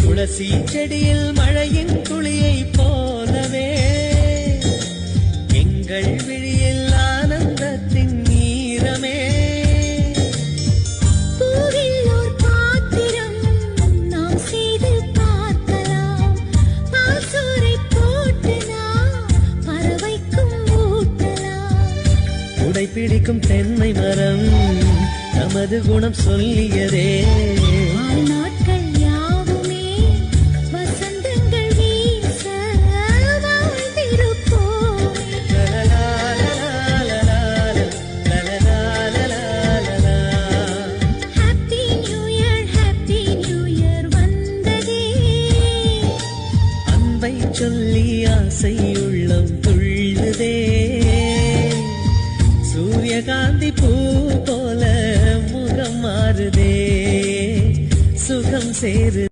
துளசி செடியில் மழையின் துளியை போலவே எங்கள் விழியில் ஆனந்தத்தின் நீரமே. பூவில் ஓர் பாத்திரம் நாம் செய்து பார்க்கலாம். பாசோரை போட்டு நாம் பறவைக்கும் ஊட்டலாம். உடை பிடிக்கும் தென்னை மரம் நமது குணம் சொல்லியதே. நாட்கள் யாவுமே வசந்தங்கள் வீச வாழ்ந்திருப்போமே. ஹாப்பி நியூ இயர் வந்ததே. அன்பை சொல்லி ஆசை உள்ளம் துள்ளுதே. சூரியகாந்தி பூ போல முகம் மாறுதே, சுகம் சேருதே.